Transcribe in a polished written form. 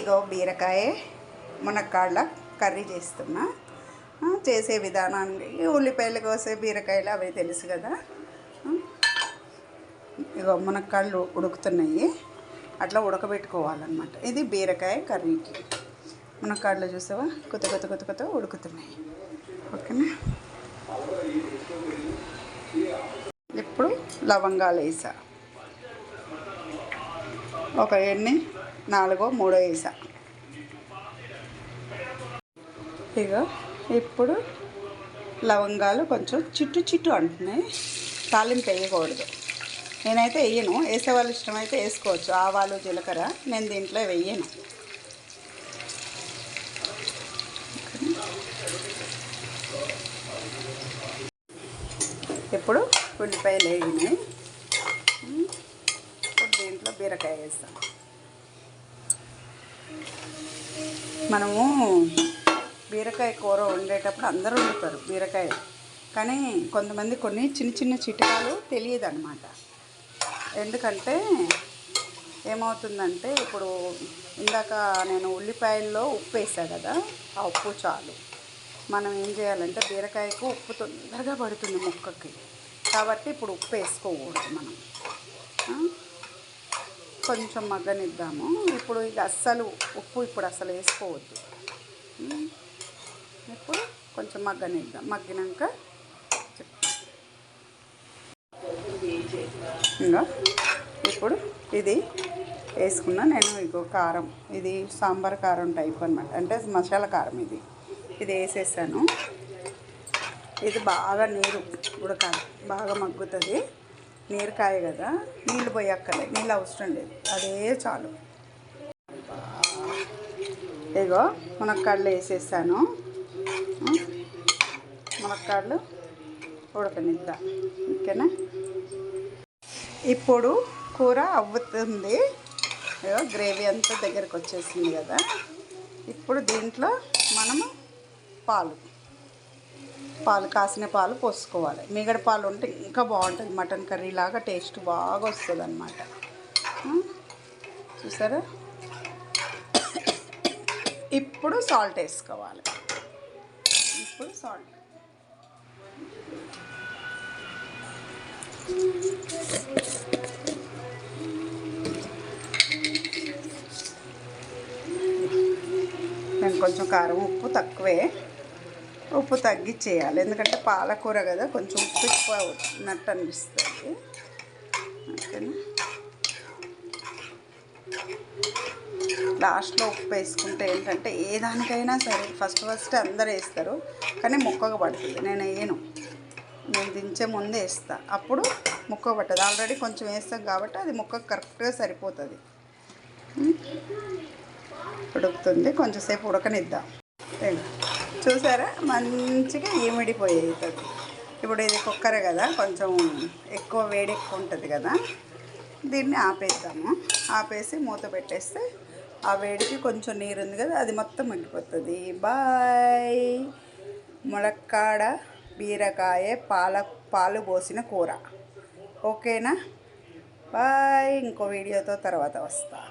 ఇగో బీరకాయ మునక్కాడల కర్రీ చేస్తున్నా. చేసే విధానాన్ని ఉల్లిపాయలు కోసే బీరకాయలు అవి తెలుసు కదా. ఇగో మునక్కాడలు ఉడుకుతున్నాయి, అట్లా ఉడకబెట్టుకోవాలన్నమాట. ఇది బీరకాయ కర్రీకి. మునక్కాడలు చూసావా, కొత్త కొత్త కొత్త కొత్త ఉడుకుతున్నాయి. ఓకేనా. ఇప్పుడు లవంగాలు వేసా, ఒక ఎన్ని 4-3 వేసా. ఇక ఇప్పుడు లవంగాలు కొంచెం చిట్టు చిట్టు అంటున్నాయి, తాలింపు వేయకూడదు. నేనైతే వేయను, వేసేవాళ్ళు ఇష్టమైతే వేసుకోవచ్చు. ఆవాలు జీలకర్ర నేను దీంట్లో వేయను. ఇప్పుడు ఉల్లిపాయలు వేగినాయి. ఇప్పుడు దీంట్లో బీరకాయ వేస్తాం. మనము బీరకాయ కూర వండేటప్పుడు అందరూ వండుతారు బీరకాయ, కానీ కొంతమంది కొన్ని చిన్న చిన్న చిట్కాలు తెలియదు అన్నమాట. ఎందుకంటే ఏమవుతుందంటే, ఇప్పుడు ఇందాక నేను ఉల్లిపాయల్లో ఉప్పు వేసా కదా, ఆ ఉప్పు చాలు. మనం ఏం చేయాలంటే, బీరకాయకు ఉప్పు తొందరగా పడుతుంది ముక్కకి, కాబట్టి ఇప్పుడు ఉప్పు వేసుకోకూడదు. మనం కొంచెం మగ్గనిద్దాము. ఇప్పుడు ఇది అస్సలు ఉప్పు ఇప్పుడు అసలు వేసుకోవద్దు. ఇప్పుడు కొంచెం మగ్గనిద్దాం. మగ్గినాక ఇంకా ఇప్పుడు ఇది వేసుకున్నా నేను. ఇగో కారం, ఇది సాంబార్ కారం టైప్ అన్నమాట, అంటే మసాలా కారం. ఇది వేసేసాను. ఇది బాగా నీరు ఉడకాలి, బాగా మగ్గుతుంది. నీరుకాయ కదా, నీళ్ళు పోయక్కర్లేదు, నీళ్ళు అవసరం లేదు, అదే చాలు. ఇగో మునక్కాడలు వేసేసాను. మునక్కాడలు ఉడకనిద్దాం. ఓకేనా. ఇప్పుడు కూర అవ్వుతుంది. ఇగో గ్రేవీ అంతా దగ్గరకు వచ్చేసింది కదా. ఇప్పుడు దీంట్లో మనము పాలు కాసిన పాలు పోసుకోవాలి. మీగడ పాలు ఉంటే ఇంకా బాగుంటుంది, మటన్ కర్రీ లాగా టేస్ట్ బాగా వస్తుంది అన్నమాట. చూసారా. ఇప్పుడు సాల్ట్ వేసుకోవాలి. ఇప్పుడు సాల్ట్ నేను కొంచెం కారం ఉప్పు తక్కువే, ఉప్పు తగ్గించేయాలి. ఎందుకంటే పాలకూర కదా, కొంచెం ఉప్పు ఎక్కువ ఉన్నట్టు అనిపిస్తుంది. ఓకేనా. లాస్ట్లో ఉప్పు వేసుకుంటే ఏంటంటే, ఏ దానికైనా సరే ఫస్ట్ అందరు వేస్తారు, కానీ ముక్కగా పడుతుంది. నేను వేయను, నేను దించే ముందే వేస్తా, అప్పుడు ముక్క పట్టదు. ఆల్రెడీ కొంచెం వేస్తాం కాబట్టి అది ముక్కకు కరెక్ట్గా సరిపోతుంది. ఉడుకుతుంది, కొంచెంసేపు ఉడకనిద్దాం. చూసారా, మంచిగా ఈమిడిపోయేది. ఇప్పుడు ఇది కుక్కర్ కదా, కొంచెం ఎక్కువ వేడి ఎక్కువ ఉంటుంది కదా, దీన్ని ఆపేద్దాము. ఆపేసి మూత పెట్టేస్తే ఆ వేడికి కొంచెం నీరు ఉంది కదా, అది మొత్తం మగ్గిపోతుంది. బాయ్. ములక్కాడ బీరకాయ పాలు పోసిన కూర. ఓకేనా. బాయ్. ఇంకో వీడియోతో తర్వాత వస్తా.